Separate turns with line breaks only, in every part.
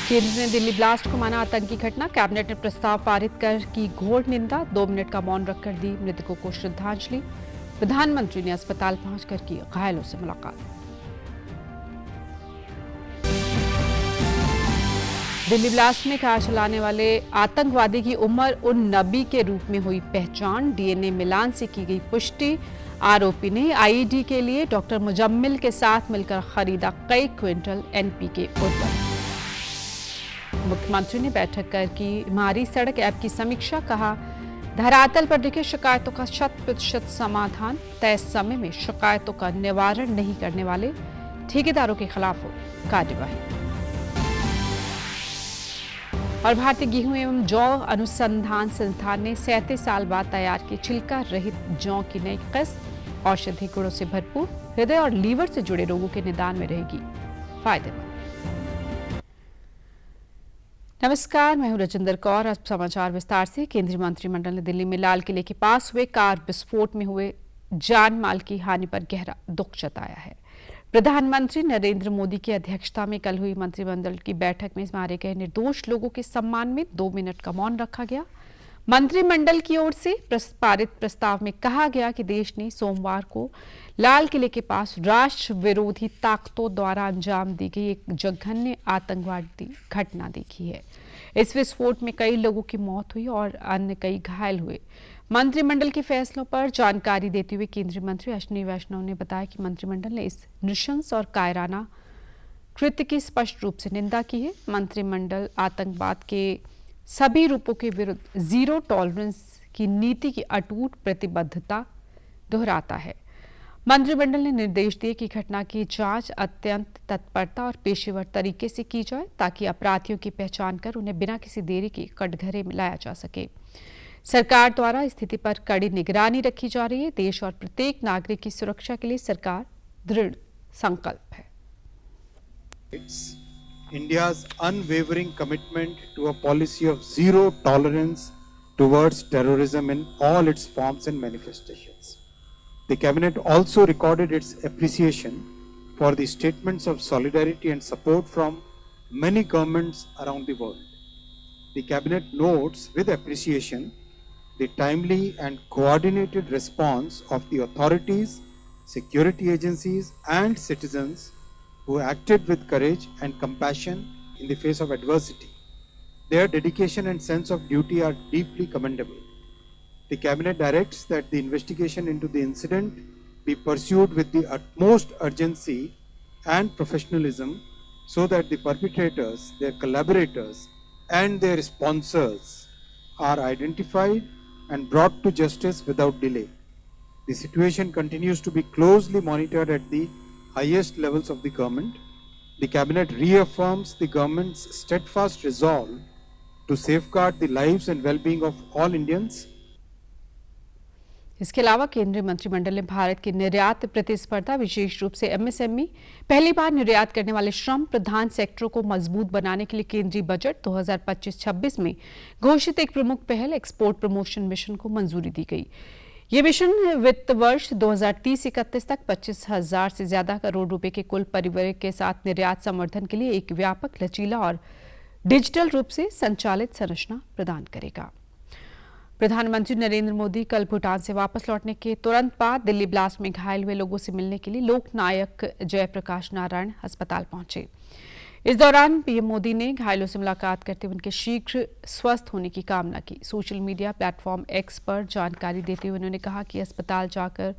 केंद्र ने दिल्ली ब्लास्ट को माना आतंकी घटना। कैबिनेट ने प्रस्ताव पारित कर की घोर निंदा। 2 मिनट का मौन रखकर दी मृतकों को श्रद्धांजलि। प्रधानमंत्री ने अस्पताल पहुंचकर की घायलों से मुलाकात। दिल्ली ब्लास्ट में कार चलाने वाले आतंकवादी की उमर उन नबी के रूप में हुई पहचान। डीएनए मिलान से की गई पुष्टि। आरोपी ने आईईडी के लिए डॉक्टर मुजम्मिल के साथ मिलकर खरीदा कई क्विंटल एनपीके उर्वरक। मुख्यमंत्री ने बैठक कर की हमारी सड़क ऐप की समीक्षा। कहा, धरातल पर दिखे शिकायतों का 100% समाधान। तय समय में शिकायतों का निवारण नहीं करने वाले ठेकेदारों के खिलाफ हो कार्यवाही। और भारतीय गेहूं एवं जौ अनुसंधान संस्थान ने 37 साल बाद तैयार की छिलका रहित जौ की नई किस्म। औषधि गुणों से भरपूर, हृदय और लीवर से जुड़े रोगों के निदान में रहेगी फायदेमंद। नमस्कार, मैं हूं रजिंदर कौर। अब समाचार विस्तार से। केंद्रीय मंत्रिमंडल ने दिल्ली में लाल किले के पास हुए कार विस्फोट में हुए जान माल की हानि पर गहरा दुख जताया है। प्रधानमंत्री नरेंद्र मोदी की अध्यक्षता में कल हुई मंत्रिमंडल की बैठक में मारे गए निर्दोष लोगों के सम्मान में 2 मिनट का मौन रखा गया। मंत्रिमंडल की ओर से पारित प्रस्ताव में कहा गया कि देश ने सोमवार को लाल किले के पास राष्ट्र विरोधी ताकतों द्वारा अंजाम दी गई एक जघन्य आतंकवादी घटना देखी है। इस विस्फोट में कई लोगों की मौत हुई और अन्य कई घायल हुए। मंत्रिमंडल के फैसलों पर जानकारी देते हुए केंद्रीय मंत्री अश्विनी वैष्णव ने बताया कि मंत्रिमंडल ने इस नृशंस और कायराना कृत्य की स्पष्ट रूप से निंदा की है। मंत्रिमंडल आतंकवाद के सभी रूपों के विरुद्ध जीरो टॉलरेंस की नीति की अटूट प्रतिबद्धता दोहराता है। मंत्रिमंडल ने निर्देश दिए कि घटना की जांच अत्यंत तत्परता और पेशेवर तरीके से की जाए ताकि अपराधियों की पहचान कर उन्हें बिना किसी देरी के कटघरे में लाया जा सके। सरकार द्वारा स्थिति पर कड़ी निगरानी रखी जा रही है। देश और प्रत्येक नागरिक की सुरक्षा के लिए सरकार दृढ़ संकल्प है।
India's unwavering commitment to a policy of zero tolerance towards terrorism in all its forms and manifestations. The Cabinet also recorded its appreciation for the statements of solidarity and support from many governments around the world. The Cabinet notes with appreciation the timely and coordinated response of the authorities, security agencies, and citizens who acted with courage and compassion in the face of adversity. Their dedication and sense of duty are deeply commendable. The Cabinet directs that the investigation into the incident be pursued with the utmost urgency and professionalism so that the perpetrators, their collaborators, and their sponsors are identified and brought to justice without delay. The situation continues to be closely monitored at the highest levels of the government. The Cabinet reaffirms the government's steadfast resolve to safeguard the lives and well-being of all Indians.
इसके अलावा केंद्रीय मंत्रिमंडल ने भारत की निर्यात प्रतिस्पर्धा, विशेष रूप से एमएसएमई, पहली बार निर्यात करने वाले श्रम प्रधान सेक्टरों को मजबूत बनाने के लिए केंद्रीय बजट 2025-26 में घोषित एक प्रमुख पहल एक्सपोर्ट प्रमोशन मिशन को मंजूरी दी गई। ये मिशन वित्त वर्ष 2030-31 तक 25,000 से ज्यादा करोड़ रुपए के कुल परिव्यय के साथ निर्यात संवर्धन के लिए एक व्यापक, लचीला और डिजिटल रूप से संचालित संरचना प्रदान करेगा। प्रधानमंत्री नरेंद्र मोदी कल भूटान से वापस लौटने के तुरंत बाद दिल्ली ब्लास्ट में घायल हुए लोगों से मिलने के लिए लोकनायक जयप्रकाश नारायण अस्पताल पहुंचे। इस दौरान पीएम मोदी ने घायलों से मुलाकात करते हुए उनके शीघ्र स्वस्थ होने की कामना की। सोशल मीडिया प्लेटफॉर्म एक्स पर जानकारी देते हुए उन्होंने कहा कि अस्पताल जाकर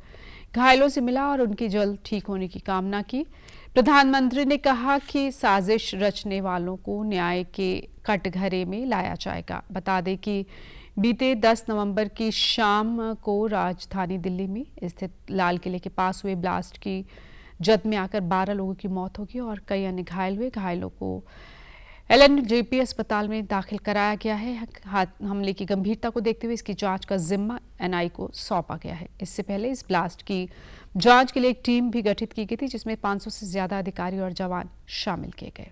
घायलों से मिला और उनकी जल्द ठीक होने की कामना की। प्रधानमंत्री ने कहा कि साजिश रचने वालों को न्याय के कटघरे में लाया जाएगा। बता दें कि बीते 10 नवंबर की शाम को राजधानी दिल्ली में स्थित लाल किले के पास हुए ब्लास्ट की जद में आकर 12 लोगों की मौत होगी और कई अन्य घायल हुए। घायलों को एलएनजेपी अस्पताल में दाखिल कराया गया है। हमले की गंभीरता को देखते हुए इसकी जांच का जिम्मा एनआई को सौंपा गया है। इससे पहले इस ब्लास्ट की जांच के लिए एक टीम भी गठित की गई थी, जिसमें 500 से ज्यादा अधिकारी और जवान शामिल किए गए।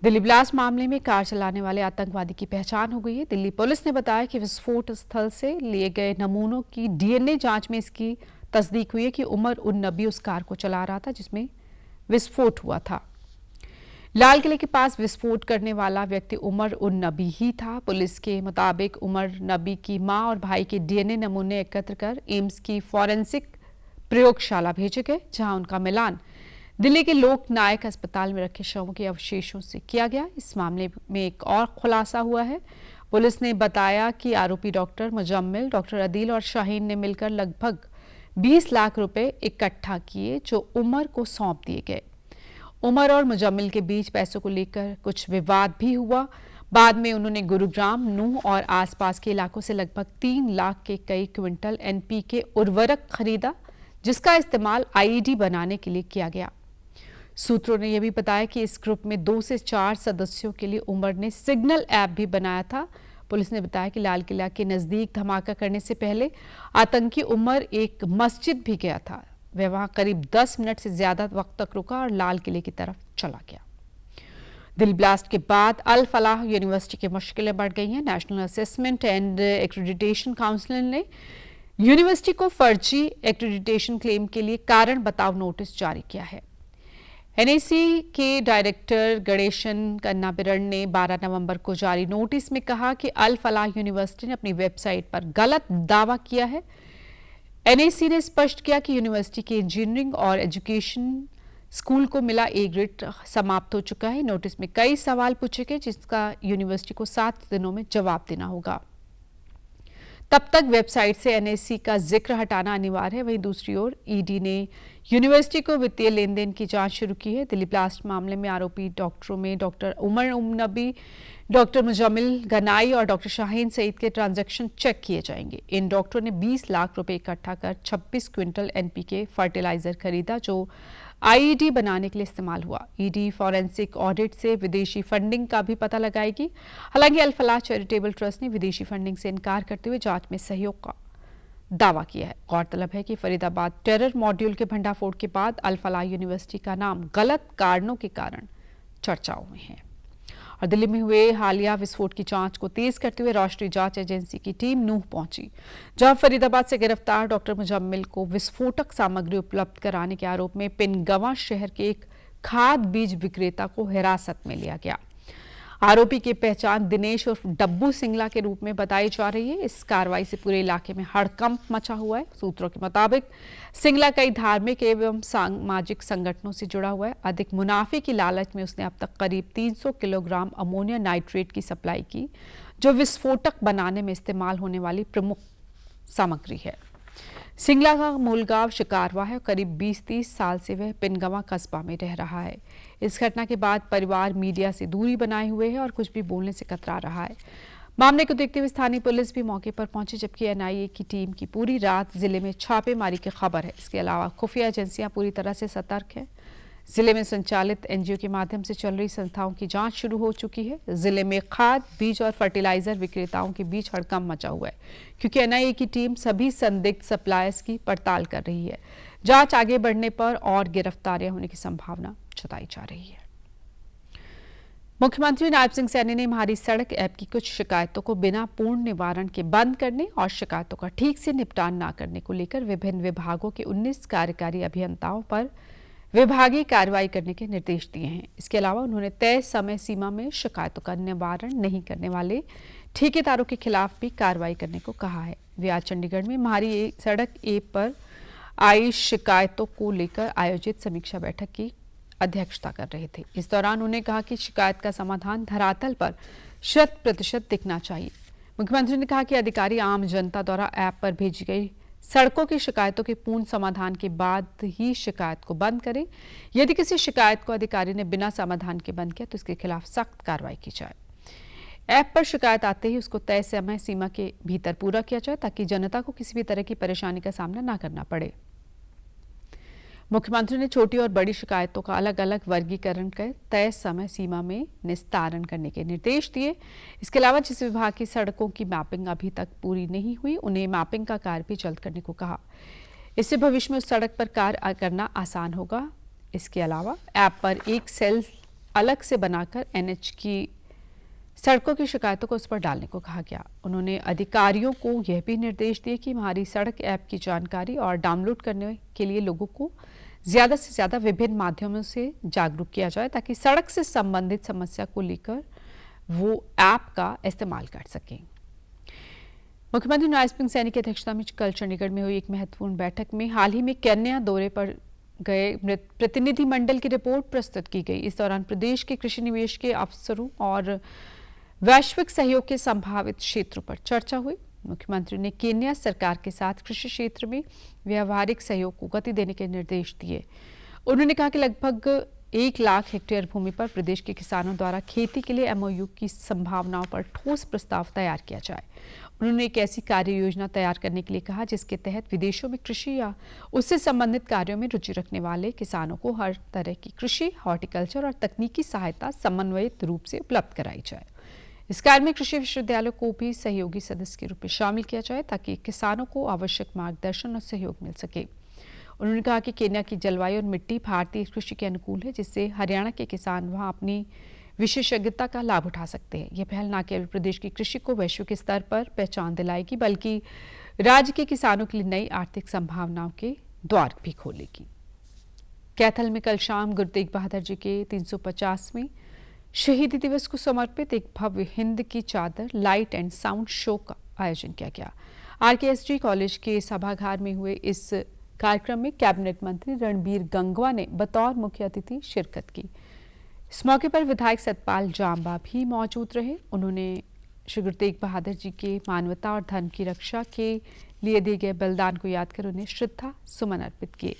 दिल्ली ब्लास्ट मामले में कार चलाने वाले आतंकवादी की पहचान हो गई है। दिल्ली पुलिस ने बताया कि विस्फोट स्थल से लिए गए नमूनों की डीएनए जांच में इसकी तस्दीक हुई है कि उमर उन नबी उस कार को चला रहा था जिसमें विस्फोट हुआ था। लाल किले के पास विस्फोट करने वाला व्यक्ति उमर उन नबी ही था। पुलिस के मुताबिक उमर नबी की मां और भाई के डीएनए नमूने एकत्र कर एम्स की फॉरेंसिक प्रयोगशाला भेजे गए, जहां उनका मिलान दिल्ली के लोक नायक अस्पताल में रखे शवों के अवशेषों से किया गया। इस मामले में एक और खुलासा हुआ है। पुलिस ने बताया कि आरोपी डॉक्टर मुजम्मिल, डॉक्टर अदील और शाहीन ने मिलकर लगभग 20 लाख रुपए इकट्ठा किए, जो उमर को सौंप दिए गए। उमर और मुजम्मिल के बीच पैसों को लेकर कुछ विवाद भी हुआ। बाद में उन्होंने गुरुग्राम, नूह और आसपास के इलाकों से लगभग 3 लाख के कई क्विंटल एनपीके उर्वरक खरीदा, जिसका इस्तेमाल आईईडी बनाने के लिए किया गया। सूत्रों ने यह भी बताया कि इस ग्रुप में 2 से 4 सदस्यों के लिए उमर ने सिग्नल ऐप भी बनाया था। पुलिस ने बताया कि लाल किला के नजदीक धमाका करने से पहले आतंकी उमर एक मस्जिद भी गया था। वह वहां करीब 10 मिनट से ज्यादा वक्त तक रुका और लाल किले की तरफ चला गया। दिल ब्लास्ट के बाद अल फलाह यूनिवर्सिटी की मुश्किलें बढ़ गई हैं। National assessment and accreditation council ने यूनिवर्सिटी को फर्जी एक्रेडिटेशन क्लेम के लिए कारण बताओ नोटिस जारी किया है। एनआईसी के डायरेक्टर गणेशन कन्नाबिरन ने 12 नवंबर को जारी नोटिस में कहा कि अल फलाह यूनिवर्सिटी ने अपनी वेबसाइट पर गलत दावा किया है। एनआईसी ने स्पष्ट किया कि यूनिवर्सिटी के इंजीनियरिंग और एजुकेशन स्कूल को मिला ए ग्रेड समाप्त हो चुका है। नोटिस में कई सवाल पूछे गए, जिसका यूनिवर्सिटी को 7 दिनों में जवाब देना होगा। तब तक वेबसाइट से एनआईसी का जिक्र हटाना अनिवार्य है। वहीं दूसरी ओर ईडी ने यूनिवर्सिटी को वित्तीय लेन देन की जांच शुरू की है। दिल्ली ब्लास्ट मामले में आरोपी डॉक्टरों में डॉक्टर उमर नबी, डॉक्टर मुजम्मिल गनाई और डॉक्टर शाहीन सईद के ट्रांजैक्शन चेक किए जाएंगे। इन डॉक्टरों ने 20 लाख रुपए इकट्ठा कर 26 क्विंटल एनपीके फर्टिलाइजर खरीदा, जो आईईडी बनाने के लिए इस्तेमाल हुआ। ईडी फॉरेंसिक ऑडिट से विदेशी फंडिंग का भी पता लगाएगी। हालांकि अल फलाह चैरिटेबल ट्रस्ट ने विदेशी फंडिंग से इनकार करते हुए जांच में सहयोग का दावा किया है। गौरतलब है कि फरीदाबाद टेरर मॉड्यूल के भंडाफोड़ के बाद अल फलाह यूनिवर्सिटी का नाम गलत कारणों के कारण चर्चाओं में है। और दिल्ली में हुए हालिया विस्फोट की जांच को तेज करते हुए राष्ट्रीय जांच एजेंसी की टीम नूह पहुंची, जहां फरीदाबाद से गिरफ्तार डॉक्टर मुजम्मिल को विस्फोटक सामग्री उपलब्ध कराने के आरोप में पिनगवा शहर के एक खाद बीज विक्रेता को हिरासत में लिया गया। आरोपी की पहचान दिनेश उर्फ डब्बू सिंगला के रूप में बताई जा रही है। इस कार्रवाई से पूरे इलाके में हड़कंप मचा हुआ है। सूत्रों के मुताबिक सिंगला कई धार्मिक एवं सामाजिक संगठनों से जुड़ा हुआ है। अधिक मुनाफे की लालच में उसने अब तक करीब 300 किलोग्राम अमोनिया नाइट्रेट की सप्लाई की, जो विस्फोटक बनाने में इस्तेमाल होने वाली प्रमुख सामग्री है। सिंगला का मूल गांव शिकारवा है। करीब 20-30 साल से वह पिनगवा कस्बा में रह रहा है। इस घटना के बाद परिवार मीडिया से दूरी बनाए हुए है और कुछ भी बोलने से कतरा रहा है। मामले को देखते हुए स्थानीय पुलिस भी मौके पर पहुंची, जबकि एनआईए की टीम की पूरी रात जिले में छापेमारी की खबर है। इसके अलावा खुफिया एजेंसियां पूरी तरह से सतर्क हैं। जिले में संचालित एनजीओ के माध्यम से चल रही संस्थाओं की जांच शुरू हो चुकी है। जिले में खाद, बीज और फर्टिलाइजर विक्रेताओं के बीच हड़कंप मचा हुआ है, क्योंकि एनआईए की टीम सभी संदिग्ध सप्लायर्स की पड़ताल कर रही है। जांच आगे बढ़ने पर और गिरफ्तारियां होने की संभावना जताई जा रही है। मुख्यमंत्री नायब सिंह सैनी ने हमारी सड़क ऐप की कुछ शिकायतों को बिना पूर्ण निवारण के बंद करने और शिकायतों का ठीक से निपटान न करने को लेकर विभिन्न विभागों के 19 कार्यकारी अभियंताओं पर विभागीय कार्रवाई करने के निर्देश दिए हैं। इसके अलावा उन्होंने तय समय सीमा में शिकायतों का निवारण नहीं करने वाले ठेकेदारों के खिलाफ भी कार्रवाई करने को कहा है। वे आज चंडीगढ़ में हमारी सड़क ऐप पर आई शिकायतों को लेकर आयोजित समीक्षा बैठक की अध्यक्षता कर रहे थे। इस दौरान उन्होंने कहा कि शिकायत का समाधान धरातल पर 100% दिखना चाहिए। मुख्यमंत्री ने कहा कि अधिकारी आम जनता द्वारा ऐप पर भेजी गई सड़कों की शिकायतों के पूर्ण समाधान के बाद ही शिकायत को बंद करें। यदि किसी शिकायत को अधिकारी ने बिना समाधान के बंद किया तो इसके खिलाफ सख्त कार्रवाई की जाए। ऐप पर शिकायत आते ही उसको तय समय सीमा के भीतर पूरा किया जाए, ताकि जनता को किसी भी तरह की परेशानी का सामना न करना पड़े। मुख्यमंत्री ने छोटी और बड़ी शिकायतों का अलग अलग वर्गीकरण कर तय समय सीमा में निस्तारण करने के निर्देश दिए। इसके अलावा जिस विभाग की सड़कों की मैपिंग अभी तक पूरी नहीं हुई, उन्हें मैपिंग का कार्य भी जल्द करने को कहा। इससे भविष्य में उस सड़क पर कार्य करना आसान होगा। इसके अलावा ऐप पर एक सेल अलग से बनाकर एनएच की सड़कों की शिकायतों को उस पर डालने को कहा गया। उन्होंने अधिकारियों को यह भी निर्देश दिए कि हमारी सड़क ऐप की जानकारी और डाउनलोड करने के लिए लोगों को ज्यादा से ज्यादा विभिन्न माध्यमों से जागरूक किया जाए ताकि सड़क से संबंधित समस्या को लेकर वो ऐप का इस्तेमाल कर सकें। मुख्यमंत्री नवाज सिंह सैनी की अध्यक्षता में कल चंडीगढ़ में हुई एक महत्वपूर्ण बैठक में हाल ही में केन्या दौरे पर गए प्रतिनिधिमंडल की रिपोर्ट प्रस्तुत की गई। इस दौरान प्रदेश के कृषि निवेश के अवसरों और वैश्विक सहयोग के संभावित क्षेत्रों पर चर्चा हुई। मुख्यमंत्री ने केन्या सरकार के साथ कृषि क्षेत्र में व्यावहारिक सहयोग को गति देने के निर्देश दिए। उन्होंने कहा कि लगभग 1 लाख हेक्टेयर भूमि पर प्रदेश के किसानों द्वारा खेती के लिए MOU की संभावनाओं पर ठोस प्रस्ताव तैयार किया जाए। उन्होंने एक ऐसी कार्य योजना तैयार करने के लिए कहा जिसके तहत विदेशों में कृषि या उससे संबंधित कार्यों में रुचि रखने वाले किसानों को हर तरह की कृषि, हॉर्टिकल्चर और तकनीकी सहायता समन्वयित रूप से उपलब्ध कराई जाए। इस कार्य में कृषि विश्वविद्यालयों को भी सहयोगी सदस्य के रूप में शामिल किया जाए ताकि किसानों को आवश्यक मार्गदर्शन और सहयोग मिल सके। उन्होंने कहा कि केन्या की जलवायु और मिट्टी भारतीय कृषि के अनुकूल है, जिससे हरियाणा के किसान वहां अपनी विशेषज्ञता का लाभ उठा सकते हैं। यह पहल न केवल प्रदेश की कृषि को वैश्विक स्तर पर पहचान दिलाएगी बल्कि राज्य के किसानों के लिए नई आर्थिक संभावनाओं के द्वार भी खोलेगी। कैथल में कल शाम गुरु तेग बहादुर जी के 350वें शहीदी दिवस को समर्पित एक भव्य हिंद की चादर लाइट एंड साउंड शो का आयोजन किया गया। RKSG कॉलेज के सभागार में हुए इस कार्यक्रम में कैबिनेट मंत्री रणबीर गंगवा ने बतौर मुख्य अतिथि शिरकत की। इस मौके पर विधायक सतपाल जांबा भी मौजूद रहे। उन्होंने श्री गुरु तेग बहादुर जी के मानवता और धर्म की रक्षा के लिए दिए गए बलिदान को याद कर उन्हें श्रद्धा सुमन अर्पित किए।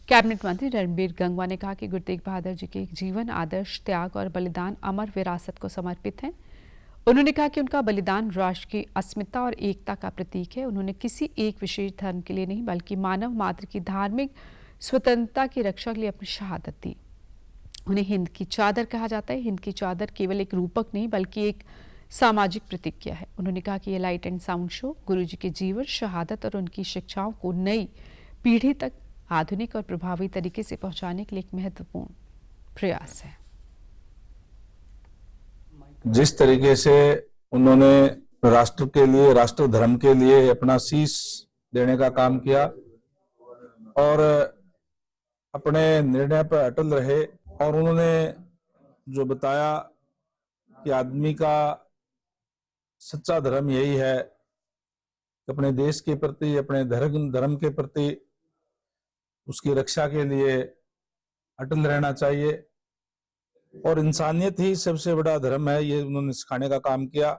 कैबिनेट मंत्री रणबीर गंगवा ने कहा कि गुरु तेग बहादुर जी के जीवन, आदर्श, त्याग और बलिदान अमर विरासत को समर्पित हैं। उन्होंने कहा कि उनका बलिदान राष्ट्र की अस्मिता और एकता का प्रतीक है। उन्होंने किसी एक विशेष धर्म के लिए नहीं बल्कि मानव मात्र की धार्मिक स्वतंत्रता की रक्षा के लिए अपनी शहादत दी। उन्हें हिंद की चादर कहा जाता है। हिंद की चादर केवल एक रूपक नहीं बल्कि एक सामाजिक प्रतिज्ञा है। उन्होंने कहा कि यह लाइट एंड साउंड शो गुरु जी के जीवन, शहादत और उनकी शिक्षाओं को नई पीढ़ी तक आधुनिक और प्रभावी तरीके से पहुंचाने के लिए एक महत्वपूर्ण प्रयास है।
जिस तरीके से उन्होंने राष्ट्र के लिए, राष्ट्र धर्म के लिए अपना शीश देने का काम किया और अपने निर्णय पर अटल रहे और उन्होंने जो बताया कि आदमी का सच्चा धर्म यही है कि अपने देश के प्रति, अपने धर्म के प्रति उसकी रक्षा के लिए अटल रहना चाहिए और इंसानियत ही सबसे बड़ा धर्म है, ये उन्होंने सिखाने का काम किया।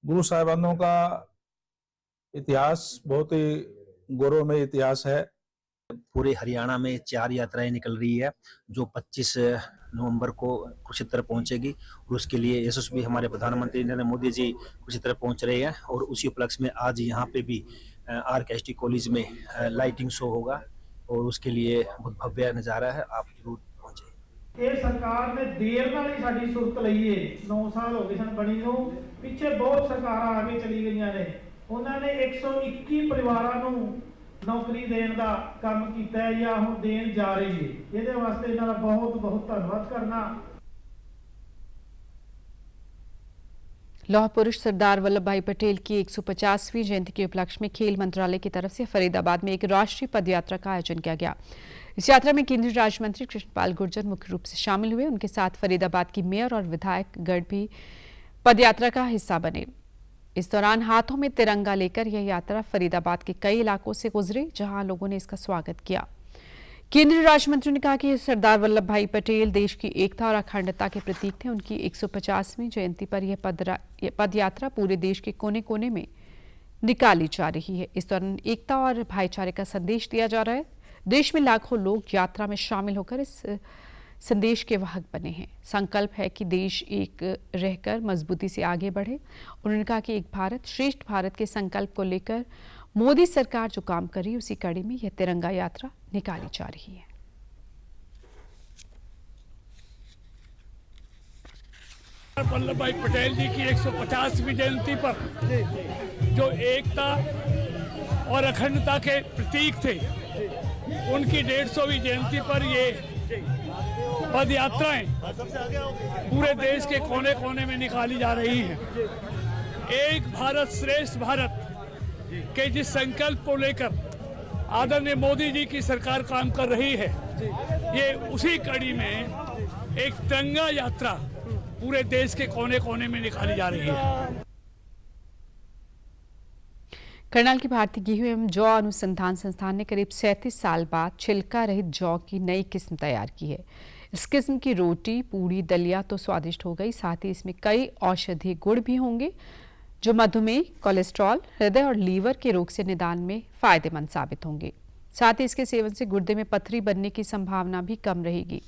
गुरु साहिबानों का इतिहास बहुत ही गौरवमय इतिहास है।
पूरे हरियाणा में 4 यात्राएं निकल रही है जो 25 नवंबर को कुरुक्षेत्र पहुंचेगी और उसके लिए यशस्वी हमारे प्रधानमंत्री नरेंद्र मोदी जी कुरुक्षेत्र पहुंच रहे हैं और उसी उपलक्ष्य में आज यहाँ पे भी RKSG कॉलेज में लाइटिंग शो होगा और उसके लिए बहुत भव्य नज़ारा है। आप जरूर पहुंचे।
ਇਹ ਸਰਕਾਰ ਨੇ ਦੇਰ ਨਾਲ ਹੀ ਸਾਡੀ ਸੁਰਤ ਲਈ ਏ। 9 ਸਾਲ ਹੋ ਗਏ ਸਨ ਬਣੀ ਨੂੰ, ਪਿੱਛੇ ਬਹੁਤ ਸਰਕਾਰਾਂ ਆ ਕੇ ਚਲੀ ਗਈਆਂ ਨੇ। ਉਹਨਾਂ ਨੇ 121 ਪਰਿਵਾਰਾਂ ਨੂੰ ਨੌਕਰੀ ਦੇਣ ਦਾ ਕੰਮ ਕੀਤਾ ਹੈ ਜਾਂ ਹੁਣ ਦੇਣ ਜਾ ਰਹੀ ਹੈ। ਇਹਦੇ ਵਾਸਤੇ ਇਹਨਾਂ ਦਾ ਬਹੁਤ ਬਹੁਤ ਧੰਨਵਾਦ ਕਰਨਾ।
लौह पुरुष सरदार वल्लभ भाई पटेल की 150वीं जयंती के उपलक्ष्य में खेल मंत्रालय की तरफ से फरीदाबाद में एक राष्ट्रीय पदयात्रा का आयोजन किया गया। इस यात्रा में केंद्रीय राज्य मंत्री कृष्णपाल गुर्जर मुख्य रूप से शामिल हुए। उनके साथ फरीदाबाद की मेयर और विधायक गण भी पदयात्रा का हिस्सा बने। इस दौरान हाथों में तिरंगा लेकर यह यात्रा फरीदाबाद के कई इलाकों से गुजरी जहां लोगों ने इसका स्वागत किया। केंद्रीय राज्य मंत्री ने कहा कि सरदार वल्लभ भाई पटेल देश की एकता और अखंडता के प्रतीक थे। उनकी 150वीं जयंती पर यह पदयात्रा पूरे देश के कोने कोने में निकाली जा रही है। इस दौरान एकता और भाईचारे का संदेश दिया जा रहा है। देश में लाखों लोग यात्रा में शामिल होकर इस संदेश के वाहक बने हैं। संकल्प है कि देश एक रहकर मजबूती से आगे बढ़े। उन्होंने कहा कि एक भारत श्रेष्ठ भारत के संकल्प को लेकर मोदी सरकार जो काम कर रही है उसी कड़ी में यह तिरंगा यात्रा निकाली जा रही है।
वल्लभ भाई पटेल जी की 150वीं जयंती पर जो एकता और अखंडता के प्रतीक थे, उनकी 150वीं जयंती पर ये पद यात्राएं पूरे देश के कोने कोने में निकाली जा रही हैं। एक भारत श्रेष्ठ भारत के जिस संकल्प को लेकर आदरणीय मोदी जी की सरकार काम कर रही है। ये उसी कड़ी में एक तिरंगा यात्रा पूरे देश के कोने कोने में निकाली जा रही है।
करनाल की भारतीय गेहूं एवं जौ अनुसंधान संस्थान ने करीब 37 साल बाद छिलका रहित जौ की नई किस्म तैयार की है। इस किस्म की रोटी, पूड़ी, दलिया तो स्वादिष्ट हो गई, साथ ही इसमें कई औषधीय गुण भी होंगे जो मधुमेह, कोलेस्ट्रॉल, हृदय और लीवर के रोग से निदान में फायदेमंद साबित होंगे। साथ ही इसके सेवन से गुर्दे में पथरी बनने की संभावना भी कम रहेगी।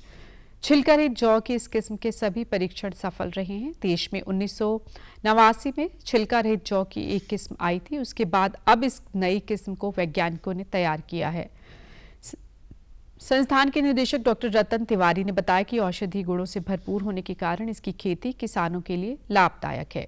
छिलका रहित जौ की इस किस्म के सभी परीक्षण सफल रहे हैं। देश में 1989 में छिलका रहित जौ की एक किस्म आई थी, उसके बाद अब इस नई किस्म को वैज्ञानिकों ने तैयार किया है। संस्थान के निदेशक डॉक्टर रतन तिवारी ने बताया कि औषधीय गुणों से भरपूर होने के कारण इसकी खेती किसानों के लिए लाभदायक है।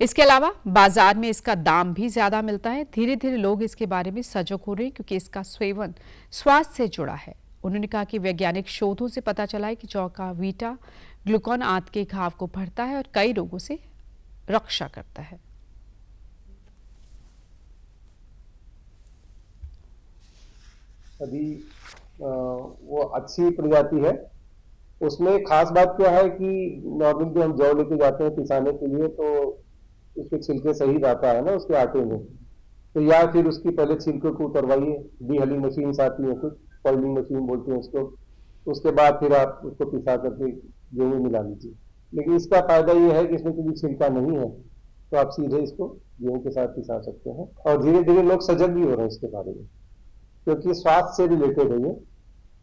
इसके अलावा बाजार में इसका दाम भी ज्यादा मिलता है। धीरे धीरे लोग इसके बारे में सजग हो रहे हैं क्योंकि इसका सेवन स्वास्थ्य से जुड़ा है। उन्होंने कहा कि वैज्ञानिक शोधों से पता चला है कि जौ का बीटा ग्लूकोन आंत के घाव को भरता है और कई रोगों से रक्षा करता है।
अभी वो अच्छी प्रजाति है। उसमें खास बात क्या है कि नॉर्मली हम जौ लेके जाते हैं पिसाने के लिए, तो उसके छिलके सही रहता है ना उसके आटे में, तो या फिर उसकी पहले छिलके को उतरवाइए, डीहलिंग मशीन आती है, कुछ पॉलिंग मशीन बोलते हैं उसको, उसके बाद फिर आप उसको पिसा करके गेहूं मिला लीजिए। लेकिन इसका फायदा ये है कि इसमें कोई छिलका नहीं है, तो आप सीधे इसको गेहूं के साथ पिसा सकते हैं। और धीरे धीरे लोग सजग भी हो रहे हैं इसके बारे में, क्योंकि स्वास्थ्य से रिलेटेड है ये।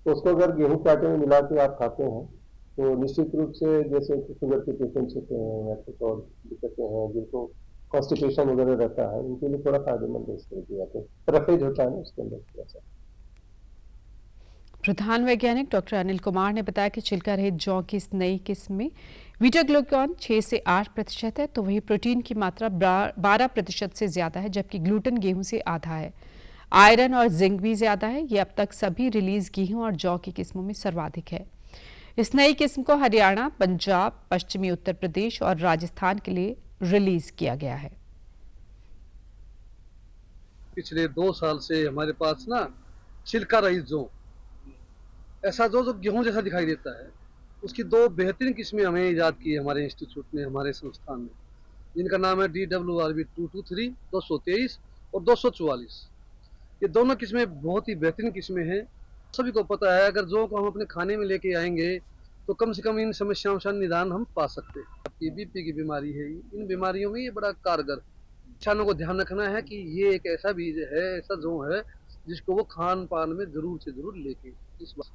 तो उसको अगर गेहूं के आटे में मिला के आप खाते हैं तो निश्चित रूप से, जैसे शुगर के पेशेंट्स होते हैं या कुछ और दिक्कतें हैं जिनको कॉन्स्टिपेशन वगैरह रहता है, उनके लिए थोड़ा फायदेमंद है इसके लिए। रफेज होता है ना उसके अंदर थोड़ा सा।
प्रधान वैज्ञानिक डॉक्टर अनिल कुमार ने बताया कि छिलका रहित जौ की इस नई किस्म में बीटा ग्लूकोन 6 से 8% है, तो वही प्रोटीन की मात्रा 12% से ज्यादा है, जबकि ग्लूटेन गेहूं से आधा है। आयरन और जिंक भी ज्यादा है। ये अब तक सभी रिलीज गेहूं और जौ की किस्मों में सर्वाधिक है। इस नई किस्म को हरियाणा, पंजाब, पश्चिमी उत्तर प्रदेश और राजस्थान के लिए रिलीज किया गया है।
पिछले 2 साल से हमारे पास ना छिलका रहित जौ, ऐसा जो गेहूं जैसा दिखाई देता है, उसकी 2 बेहतरीन किस्में हमें ईजाद की है हमारे इंस्टीट्यूट ने, हमारे संस्थान में, जिनका नाम है DWRB 223, 223 और 244। ये दोनों किस्में बहुत ही बेहतरीन किस्में हैं। सभी को पता है अगर जौ को हम अपने खाने में लेके आएंगे तो कम से कम इन समस्याओं से निदान हम पा सकते हैं। आपकी BP की बीमारी है, इन बीमारियों में ये बड़ा कारगर। किसानों को ध्यान रखना है कि ये एक ऐसा बीज है, ऐसा जौ है जिसको वो खान पान में जरूर से जरूर लेके,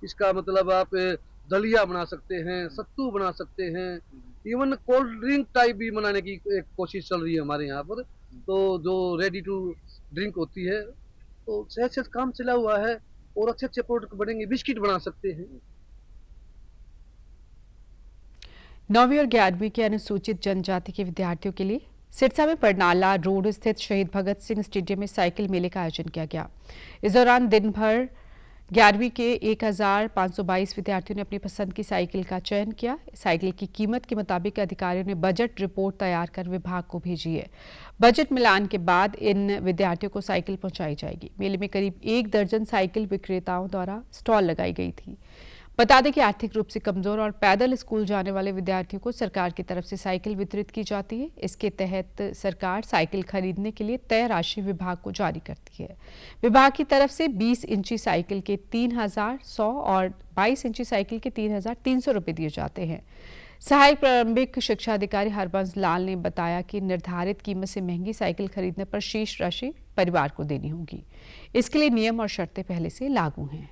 इसका मतलब आप दलिया बना सकते हैं, सत्तू बना सकते हैं, इवन कोल्ड ड्रिंक टाइप भी बनाने की एक कोशिश चल रही है हमारे यहाँ पर। तो जो रेडी टू ड्रिंक होती है, तो सहज सहज काम चला हुआ है और अच्छे अच्छे प्रोडक्ट बनेंगे, बिस्किट बना सकते हैं।
9वीं और 11वीं के अनुसूचित जनजाति के विद्यार्थियों के लिए सिरसा में परनाला रोड स्थित शहीद भगत सिंह स्टेडियम में साइकिल मेले का आयोजन किया गया। इस दौरान दिन भर 11वीं के 1522 विद्यार्थियों ने अपनी पसंद की साइकिल का चयन किया। साइकिल की कीमत के मुताबिक अधिकारियों ने बजट रिपोर्ट तैयार कर विभाग को भेजी है। बजट मिलान के बाद इन विद्यार्थियों को साइकिल पहुंचाई जाएगी। मेले में करीब 1 दर्जन साइकिल विक्रेताओं द्वारा स्टॉल लगाई गई थी। बता दें कि आर्थिक रूप से कमजोर और पैदल स्कूल जाने वाले विद्यार्थियों को सरकार की तरफ से साइकिल वितरित की जाती है। इसके तहत सरकार साइकिल खरीदने के लिए तय राशि विभाग को जारी करती है। विभाग की तरफ से 20 इंची साइकिल के 3,100 और 22 इंची साइकिल के 3,300 रुपये दिए जाते हैं। सहायक प्रारंभिक शिक्षा अधिकारी हरबंस लाल ने बताया कि निर्धारित कीमत से महंगी साइकिल खरीदने पर शेष राशि परिवार को देनी होगी। इसके लिए नियम और शर्तें पहले से लागू हैं।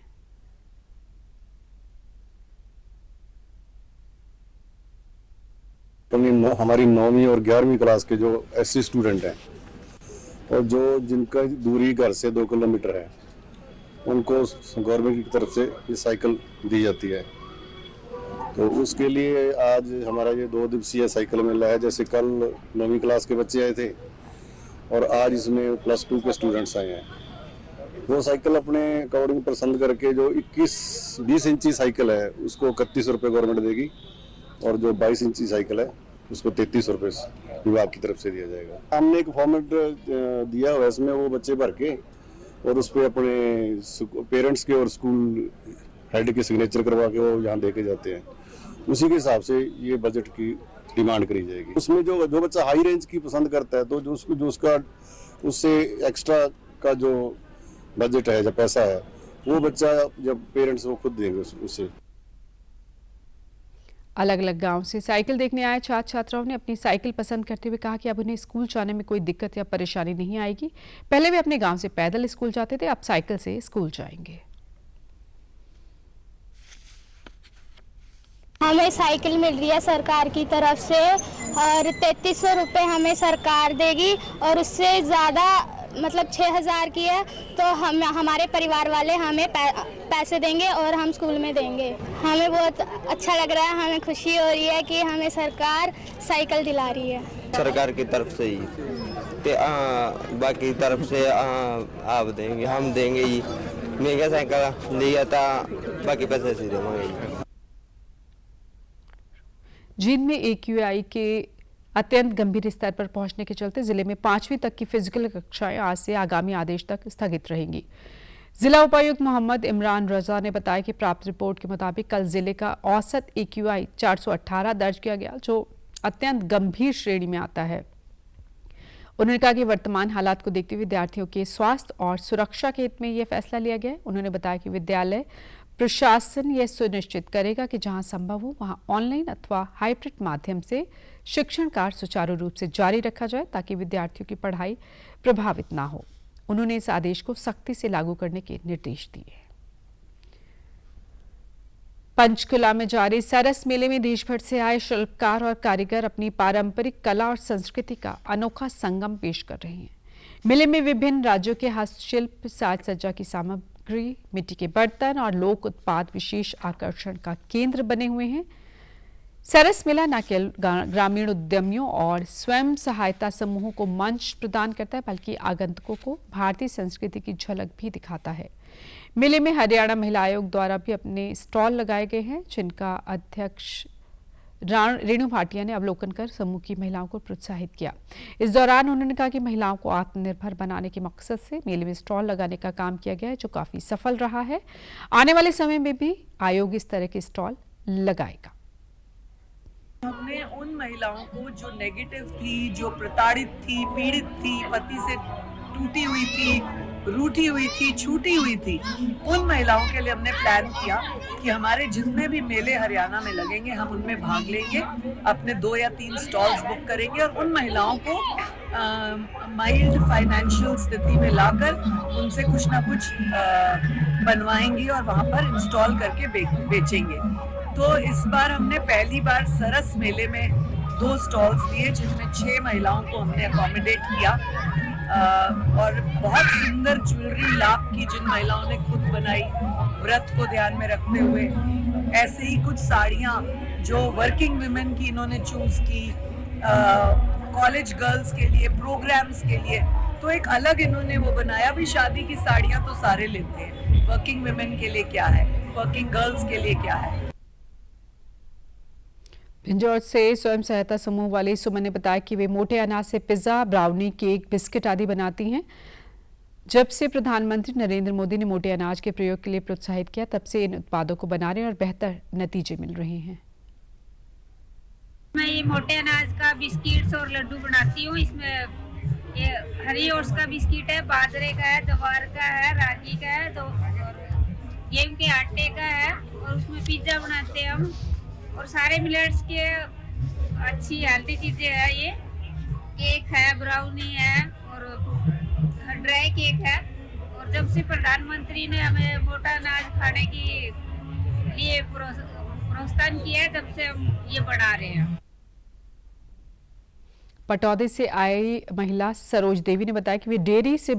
हमारी 9वीं और 11वीं क्लास के जो SC स्टूडेंट हैं और जो जिनका दूरी घर से 2 किलोमीटर है, उनको गवर्नमेंट की तरफ से ये साइकिल दी जाती है। तो उसके लिए आज हमारा ये 2 दिवसीय साइकिल मेला है। जैसे कल 9वीं क्लास के बच्चे आए थे और आज इसमें +2 के स्टूडेंट्स आए हैं। वो साइकिल अपने अकॉर्डिंग पसंद करके, जो 20 इंची साइकिल है उसको 31 रुपये गवर्नमेंट देगी और जो 22 इंची साइकिल है उसको 33 रुपये विभाग की तरफ से दिया जाएगा। हमने एक फॉर्मेट दिया हुआ है, इसमें वो बच्चे भर के और उस पर अपने पेरेंट्स के और स्कूल हेड के सिग्नेचर करवा के वो यहाँ लेके जाते हैं। उसी के हिसाब से ये बजट की डिमांड करी जाएगी। उसमें जो बच्चा हाई रेंज की पसंद करता है तो जो उसका उससे एक्स्ट्रा का जो बजट है या पैसा है वो बच्चा जब पेरेंट्स वो खुद देंगे उससे।
अलग अलग गांव से साइकिल देखने आए छात्र छात्राओं ने अपनी साइकिल पसंद करते हुए कहा कि अब उन्हें स्कूल जाने में कोई दिक्कत या परेशानी नहीं आएगी। पहले वे अपने गांव से पैदल स्कूल जाते थे, अब साइकिल से स्कूल जाएंगे।
हमें साइकिल मिल रही है सरकार की तरफ से और 3300 रुपये हमें सरकार देगी और उससे ज़्यादा मतलब 6000 की है तो हम हमारे परिवार वाले हमें पैसे देंगे और हम स्कूल में देंगे। हमें बहुत अच्छा लग रहा है, हमें खुशी हो रही है कि हमें सरकार साइकिल दिला रही है।
सरकार की तरफ से ही बाकी तरफ से आप देंगे, हम देंगे ही। महंगा साइकिल लिया था, बाकी पैसे से देंगे।
जींद में AQI के अत्यंत गंभीर स्तर पर पहुंचने के चलते जिले में 5वीं तक की फिजिकल कक्षाएं आज से आगामी आदेश तक स्थगित रहेंगी। जिला उपायुक्त मोहम्मद इमरान रजा ने बताया कि प्राप्त रिपोर्ट के मुताबिक कल जिले का औसत AQI 418 दर्ज किया गया, जो अत्यंत गंभीर श्रेणी में आता है। उन्होंने कहा कि वर्तमान हालात को देखते हुए विद्यार्थियों के स्वास्थ्य और सुरक्षा के हित में यह फैसला लिया गया है। उन्होंने बताया कि विद्यालय प्रशासन यह सुनिश्चित करेगा कि जहां संभव हो वहां ऑनलाइन अथवा हाइब्रिड माध्यम से शिक्षण कार्य सुचारू रूप से जारी रखा जाए ताकि विद्यार्थियों की पढ़ाई प्रभावित ना हो। उन्होंने इस आदेश को सख्ती से लागू करने के निर्देश दिए। पंचकुला में जारी सरस मेले में देश भर से आए शिल्पकार और कारीगर अपनी पारंपरिक कला और संस्कृति का अनोखा संगम पेश कर रहे हैं। मेले में विभिन्न राज्यों के हस्तशिल्प, साज सज्जा की सामग्री, मिट्टी के बर्तन और लोक उत्पाद विशेष आकर्षण का केंद्र बने हुए हैं। सरस मेला न केवल ग्रामीण उद्यमियों और स्वयं सहायता समूहों को मंच प्रदान करता है बल्कि आगंतुकों को भारतीय संस्कृति की झलक भी दिखाता है। मेले में हरियाणा महिला आयोग द्वारा भी अपने स्टॉल लगाए गए हैं, जिनका अध्यक्ष रेणु भाटिया ने अवलोकन कर समूह की महिलाओं को प्रोत्साहित किया। इस दौरान उन्होंने कहा कि महिलाओं को आत्मनिर्भर बनाने के मकसद से मेले में स्टॉल लगाने का काम किया गया है, जो काफी सफल रहा है। आने वाले समय में भी आयोग इस तरह के स्टॉल लगाएगा।
हमने उन महिलाओं को जो नेगेटिव थी, जो प्रताड़ित थी, पीड़ित थी, पति से टूटी हुई थी, रूठी हुई थी, छूटी हुई थी, उन महिलाओं के लिए हमने प्लान किया कि हमारे जितने भी मेले हरियाणा में लगेंगे हम उनमें भाग लेंगे, अपने 2 या 3 स्टॉल्स बुक करेंगे और उन महिलाओं को माइल्ड फाइनेंशियल स्थिति में लाकर उनसे कुछ ना कुछ बनवाएंगे और वहाँ पर इंस्टॉल करके बेचेंगे। तो इस बार हमने पहली बार सरस मेले में 2 स्टॉल्स लिए, जिसमें 6 महिलाओं को हमने अकोमोडेट किया और बहुत सुंदर ज्वेलरी लाभ की जिन महिलाओं ने खुद बनाई, व्रत को ध्यान में रखते हुए। ऐसे ही कुछ साड़ियाँ जो वर्किंग विमेन की इन्होंने चूज की, कॉलेज गर्ल्स के लिए, प्रोग्राम्स के लिए, तो एक अलग इन्होंने वो बनाया भी। शादी की साड़ियाँ तो सारे लेते हैं, वर्किंग विमेन के लिए क्या है, वर्किंग गर्ल्स के लिए क्या है।
भिंजौर से स्वयं सहायता समूह वाले सुमन ने बताया कि वे मोटे अनाज से पिज्जा, ब्राउनी, केक, बिस्किट आदि बनाती हैं। जब से प्रधानमंत्री नरेंद्र मोदी ने मोटे अनाज के प्रयोग के लिए प्रोत्साहित किया, तब से इन उत्पादों को बना रहे हैं और बेहतर नतीजे मिल रहे हैं।
मैं ये मोटे अनाज का बिस्किट्स और लड्डू बनाती हूँ। इसमें ये हरी ओट्स का बिस्किट है, बाजरे का है, जवार का है, रागी का है, तो गेहूं के आटे का है और उसमें पिज्जा बनाते हैं हम। और सारे मिलेट्स के अच्छी हेल्दी चीजें है। ये केक है, ब्राउनी है और ड्राई केक है। और जब से प्रधानमंत्री ने हमें मोटा अनाज खाने की लिए प्रोत्साहन किया है, तब से हम ये बना रहे हैं।
पटौदी से आई महिला सरोज देवी ने बताया कि वे डेयरी से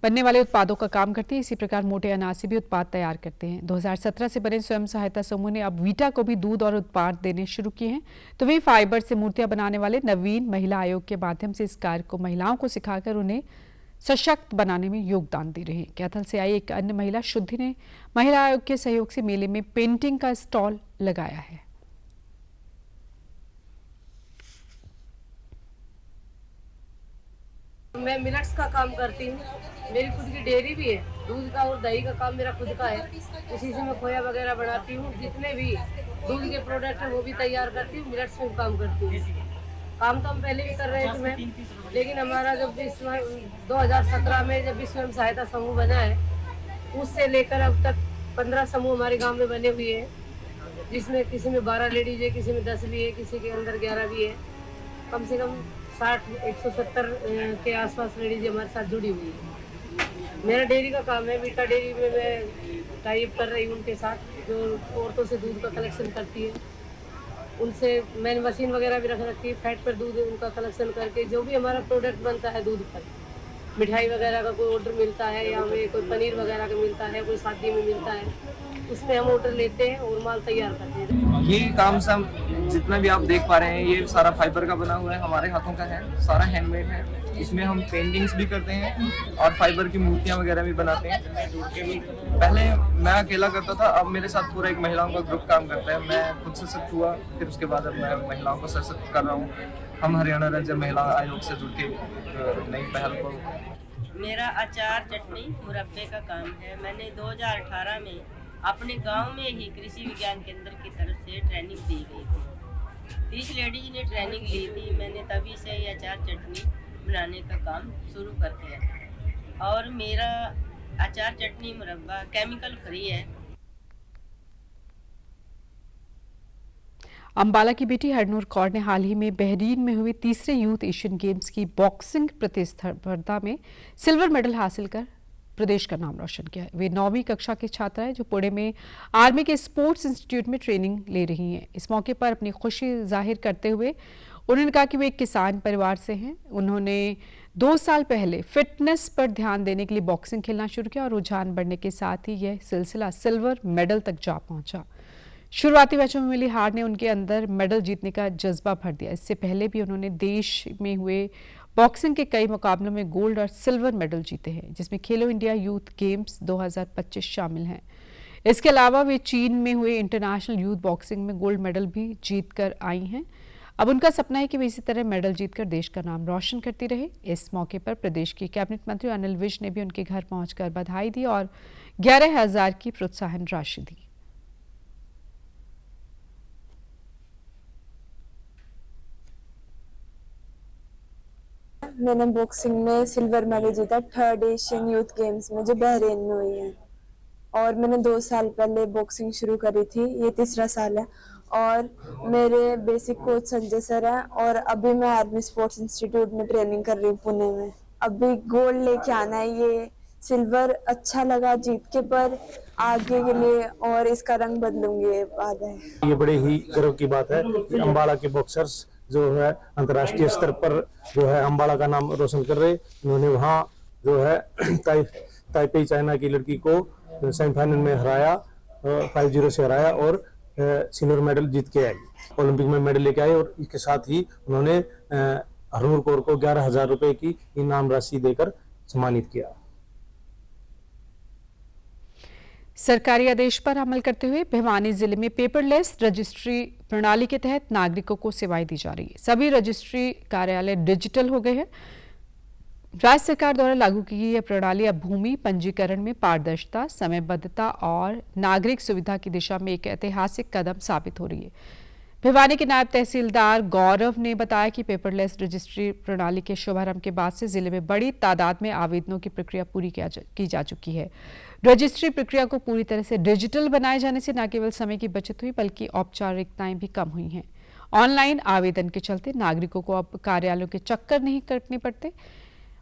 बनने वाले उत्पादों का काम करती है। इसी प्रकार मोटे अनाज से भी उत्पाद तैयार करते हैं। 2017 से बने स्वयं सहायता समूह ने अब वीटा को भी दूध और उत्पाद देने शुरू किए हैं। तो वे फाइबर से मूर्तियां बनाने वाले नवीन महिला आयोग के माध्यम से इस कार्य को महिलाओं को सिखाकर उन्हें सशक्त बनाने में योगदान दे रहे हैं। कैथल से आई एक अन्य महिला शुद्धि ने महिला आयोग के सहयोग से मेले में पेंटिंग का स्टॉल लगाया है।
मैं मिलेट्स का काम करती हूँ मेरी खुद की डेयरी भी है, दूध का और दही का काम मेरा खुद का है। उसी से मैं खोया वगैरह बनाती हूँ। जितने भी दूध के प्रोडक्ट हैं वो भी तैयार करती हूँ, मिलेट्स में काम करती हूँ। काम तो हम पहले भी कर रहे थे मैम, लेकिन हमारा जब 2017 में जब स्वयं सहायता समूह बना है, उससे लेकर अब तक 15 समूह हमारे गांव में बने हुए हैं, जिसमें किसी में 12 लेडीज है, किसी में 10 भी है, किसी के अंदर 11 भी है। कम से कम 170 के आसपास लेडीज हमारे साथ जुड़ी हुई है। मेरा डेयरी का काम है, वीटा डेयरी में मैं टाइप कर रही हूँ उनके साथ, जो औरतों से दूध का कलेक्शन करती है। उनसे मैंने मशीन वगैरह भी रख रखी है, फैट पर दूध उनका कलेक्शन करके जो भी हमारा प्रोडक्ट बनता है दूध पर, मिठाई वगैरह का कोई ऑर्डर मिलता है या हमें कोई पनीर वगैरह का मिलता है, कोई शादी में मिलता है, उसमें हम ऑर्डर लेते हैं और माल तैयार करते हैं।
ये काम सब जितना भी आप देख पा रहे हैं ये सारा फाइबर का बना हुआ है, हमारे हाथों का है, सारा हैंडमेड है। इसमें हम पेंटिंग्स भी करते हैं और फाइबर की मूर्तियां वगैरह भी बनाते हैं। पहले मैं अकेला करता था, अब मेरे साथ पूरा एक महिलाओं का ग्रुप काम करता है। मैं खुद सशक्त हुआ, फिर उसके बाद अब मैं महिलाओं को सशक्त कर रहा हूँ। हम हरियाणा राज्य महिला आयोग से जुड़ के नई पहल को।
मेरा अचार चटनी मुरब्बे का काम है। मैंने 2018 में अपने गांव में ही कृषि विज्ञान केंद्र की तरफ से ट्रेनिंग दी गई थी। 30 लेडीज ने ट्रेनिंग ली थी। मैंने तभी से ये अचार चटनी बनाने का काम शुरू कर दिया और मेरा अचार चटनी मुरब्बा केमिकल फ्री है।
अंबाला की बेटी हरनूर कौर ने हाल ही में बहरीन में हुए तीसरे यूथ एशियन गेम्स की बॉक्सिंग प्रतिस्पर्धा में सिल्वर मेडल हासिल कर प्रदेश का नाम रोशन किया है। वे 9वीं कक्षा की छात्रा है जो पुणे में आर्मी के स्पोर्ट्स इंस्टीट्यूट में ट्रेनिंग ले रही हैं। इस मौके पर अपनी खुशी जाहिर करते हुए उन्होंने कहा कि वे एक किसान परिवार से हैं। उन्होंने 2 साल पहले फिटनेस पर ध्यान देने के लिए बॉक्सिंग खेलना शुरू किया और रुझान बढ़ने के साथ ही यह सिलसिला सिल्वर मेडल तक जा पहुंचा। शुरुआती मैचों में मिली हार ने उनके अंदर मेडल जीतने का जज्बा भर दिया। इससे पहले भी उन्होंने देश में हुए बॉक्सिंग के कई मुकाबलों में गोल्ड और सिल्वर मेडल जीते हैं, जिसमें खेलो इंडिया यूथ गेम्स 2025 शामिल हैं। इसके अलावा वे चीन में हुए इंटरनेशनल यूथ बॉक्सिंग में गोल्ड मेडल भी जीत कर आई हैं। अब उनका सपना है कि वे इसी तरह मेडल जीतकर देश का नाम रोशन करती रहे। इस मौके पर प्रदेश के कैबिनेट मंत्री अनिल विज ने भी उनके घर पहुंचकर बधाई दी और 11,000 की प्रोत्साहन राशि दी।
मैंने बॉक्सिंग में सिल्वर मेडल जीता 3rd एशियन यूथ गेम्स में जो बहरीन में हुई है, और मैंने 2 साल पहले बॉक्सिंग शुरू करी थी। ये 3रा साल है और मेरे बेसिक कोच संजय सर हैं और अभी मैं आर्मी स्पोर्ट्स इंस्टीट्यूट में ट्रेनिंग कर रही हूँ पुणे में। अभी गोल्ड लेके आना है। ये सिल्वर अच्छा लगा जीत के, पर आगे के लिए और इसका रंग बदलूंगी ये बात है।
ये बड़े ही गर्व की बात है कि अंबाला के बॉक्सर्स जो है अंतर्राष्ट्रीय स्तर पर जो है अंबाला का नाम रोशन कर रहे। उन्होंने वहाँ जो है ताइपेई चाइना की लड़की को सेमीफाइनल में हराया, 5-0 से हराया और सिल्वर मेडल जीत के आई, ओलंपिक में मेडल लेके आए। और इसके साथ ही उन्होंने हरनूर कौर को 11,000 रुपए की इनाम राशि देकर सम्मानित किया।
सरकारी आदेश पर अमल करते हुए भिवानी जिले में पेपरलेस रजिस्ट्री प्रणाली के तहत नागरिकों को सेवाएं दी जा रही है। सभी रजिस्ट्री कार्यालय डिजिटल हो गए हैं। राज्य सरकार द्वारा लागू की गई यह प्रणाली अब भूमि पंजीकरण में पारदर्शिता, समयबद्धता और नागरिक सुविधा की दिशा में एक ऐतिहासिक कदम साबित हो रही है। भिवानी के नायब तहसीलदार गौरव ने बताया कि पेपरलेस रजिस्ट्री प्रणाली के शुभारंभ के बाद से जिले में बड़ी तादाद में आवेदनों की प्रक्रिया पूरी की जा चुकी है। रजिस्ट्री प्रक्रिया को पूरी तरह से डिजिटल बनाए जाने से न केवल समय की बचत हुई बल्कि औपचारिकताएं भी कम हुई हैं। ऑनलाइन आवेदन के चलते नागरिकों को अब कार्यालयों के चक्कर नहीं काटने पड़ते।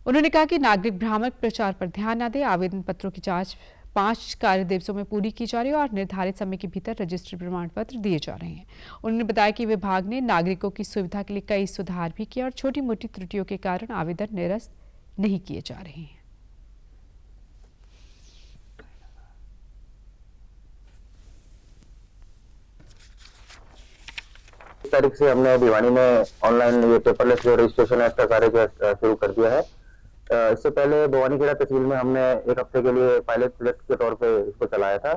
उन्होंने कहा कि नागरिक भ्रामक प्रचार पर ध्यान न दें। आवेदन पत्रों की जांच 5 कार्य दिवसों में पूरी की जा रही है और निर्धारित समय के भीतर रजिस्ट्री प्रमाण पत्र दिए जा रहे हैं। उन्होंने बताया कि विभाग ने नागरिकों की सुविधा के लिए कई सुधार भी किए और छोटी मोटी त्रुटियों के कारण आवेदन निरस्त नहीं किए जा रहे हैं।
तारीख से हमने भिवानी में ऑनलाइन ये पेपरलेस जो रजिस्ट्रेशन है इसका कार्य शुरू कर दिया है। इससे पहले भवानीखेड़ा तहसील में हमने 1 हफ्ते के लिए पायलट प्रोजेक्ट के तौर पे इसको चलाया था,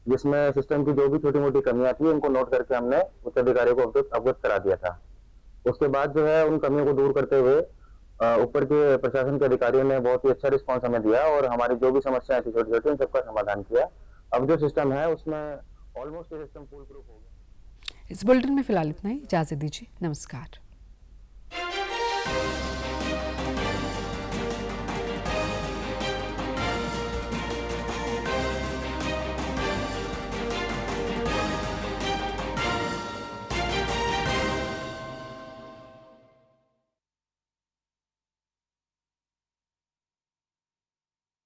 जिसमें सिस्टम की जो भी छोटी मोटी कमियां थी उनको नोट करके हमने उच्च अधिकारियों को अवगत करा दिया था। उसके बाद जो है उन कमियों को दूर करते हुए ऊपर के प्रशासन के अधिकारियों ने बहुत ही अच्छा रिस्पांस हमें दिया और हमारी जो भी समस्याएं थी छोटी छोटी उन सबका समाधान किया। अब जो सिस्टम है उसमें ऑलमोस्ट ये सिस्टम फुल प्रूफ हो गया।
इस बुलेटिन में फिलहाल इतना ही, इजाजत दीजिए, नमस्कार।